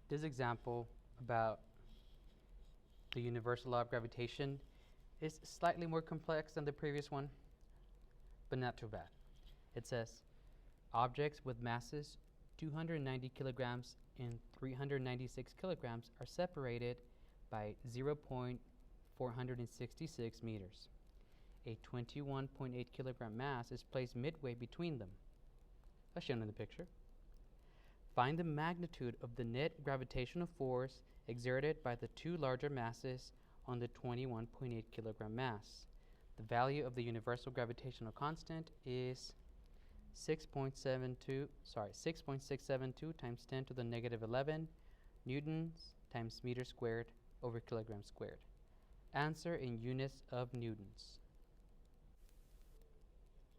This example about the universal law of gravitation is slightly more complex than the previous one, but not too bad. It says objects with masses 290 kilograms and 396 kilograms are separated by 0.466 meters. A 21.8 kilogram mass is placed midway between them, as shown in the picture. Find the magnitude of the net gravitational force exerted by the two larger masses on the 21.8 kilogram mass. The value of the universal gravitational constant is 6.672 times 10 to the negative 11 newtons times meter squared over kilogram squared. Answer in units of newtons.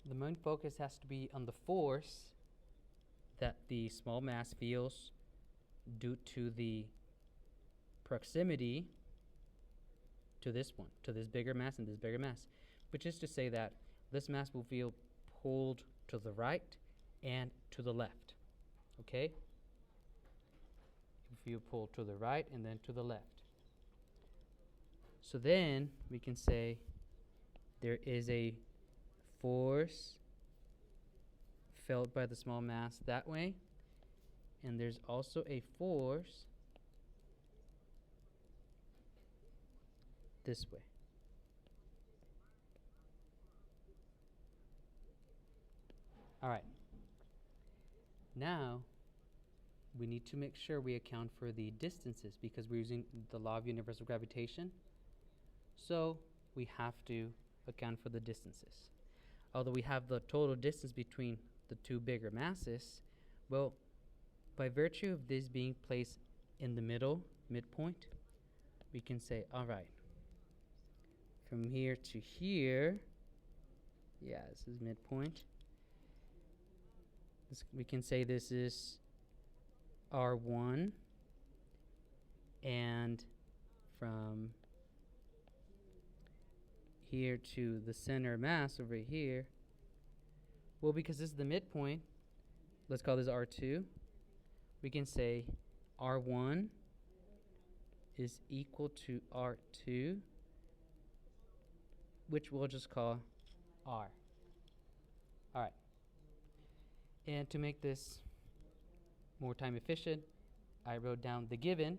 The main focus has to be on the force that the small mass feels due to the proximity to this one, to this bigger mass and this bigger mass, which is to say that this mass will feel pulled to the right and to the left. Okay? It will feel pulled to the right and then to the left. So then we can say there is a force felt by the small mass that way, and there's also a force this way. All right. Now we need to make sure we account for the distances because we're using the law of universal gravitation. So we have to account for the distances. Although we have the total distance between the two bigger masses, well, by virtue of this being placed in the midpoint, we can say, all right, from here to here, yeah, this is midpoint. We can say this is R1, and from here to the center mass over here, well, because this is the midpoint, let's call this R2. We can say R1 is equal to R2, which we'll just call R. All right. And to make this more time efficient, I wrote down the given.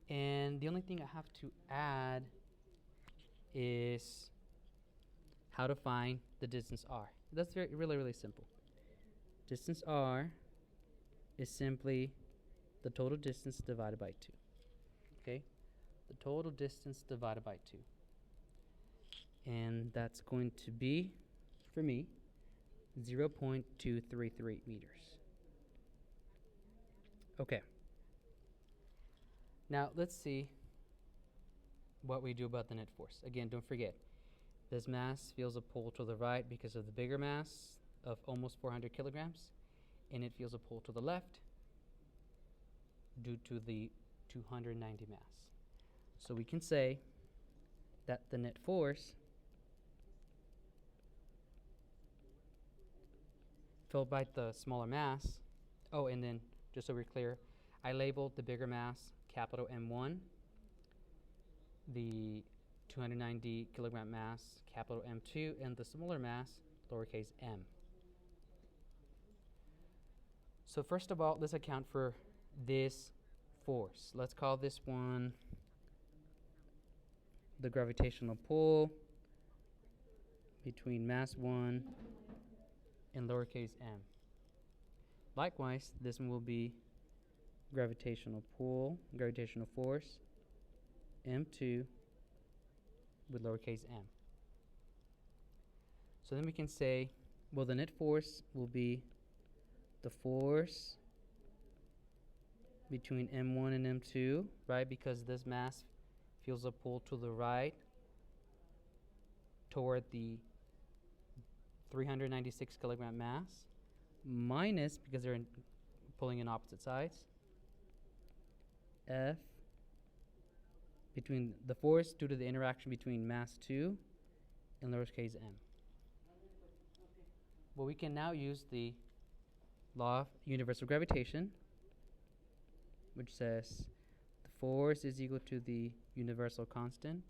And the only thing I have to add is how to find the distance R. That's really simple. Distance R is simply the total distance divided by 2. Okay? The total distance divided by 2. And that's going to be, for me, 0.233 meters. Okay. Now let's see what we do about the net force. Again, don't forget, this mass feels a pull to the right because of the bigger mass of almost 400 kilograms, and it feels a pull to the left due to the 290 mass. So we can say that the net force felt by the smaller mass. Oh, and then just so we're clear, I labeled the bigger mass capital M1, the 290 kilogram mass capital M2, and the smaller mass lowercase m. So first of all, let's account for this force. Let's call this one the gravitational pull between mass 1 and lowercase m. Likewise, this one will be gravitational force, m2 with lowercase m. So then we can say, well, the net force will be the force between m1 and m2, right? Because this mass feels a pull to the right toward the 396 kilogram mass, minus, because they're pulling in opposite sides, F between the force due to the interaction between mass 2 and lowercase m. Well, we can now use the law of universal gravitation which says the force is equal to the universal constant,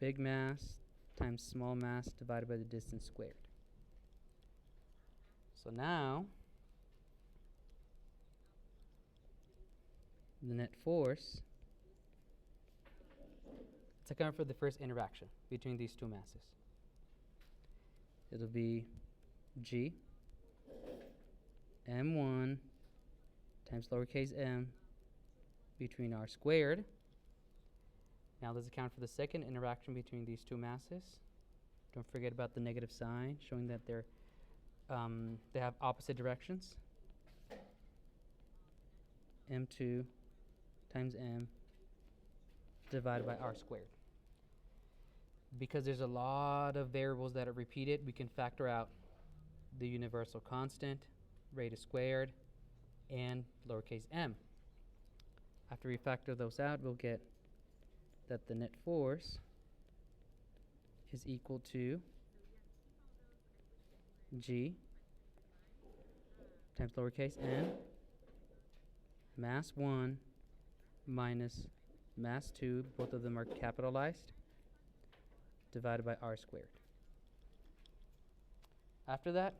big mass times small mass divided by the distance squared. So now, the net force, let's account for the first interaction between these two masses. It'll be G m1 times lowercase m between r squared. Now let's account for the second interaction between these two masses. Don't forget about the negative sign, showing that they have opposite directions. m2 times m divided by r squared. Because there's a lot of variables that are repeated, we can factor out the universal constant, radius squared, and lowercase m. After we factor those out, we'll get that the net force is equal to G times lowercase m mass 1 minus mass 2, both of them are capitalized, divided by r squared. After that,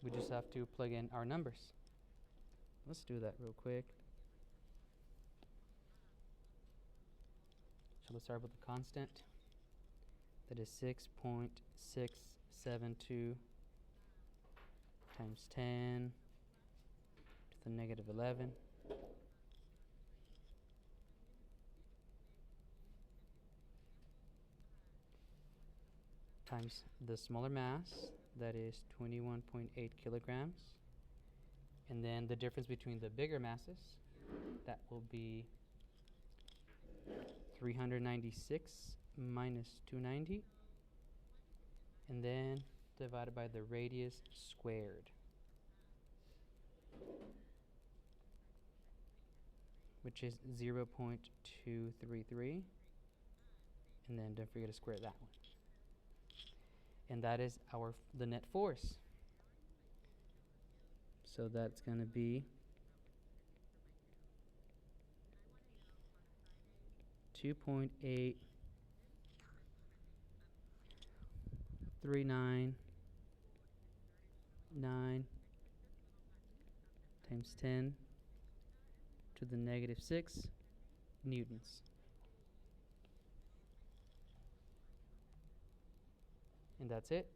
we just have to plug in our numbers. Let's do that real quick. So let's start with the constant. That is 6.672 times 10 to the negative 11 times the smaller mass, that is 21.8 kilograms. And then the difference between the bigger masses, that will be 396 minus 290, and then divided by the radius squared, which is 0.233, and then don't forget to square that one. And that is the net force. So that's going to be 2.8399 times 10 to the negative 6 newtons. And that's it.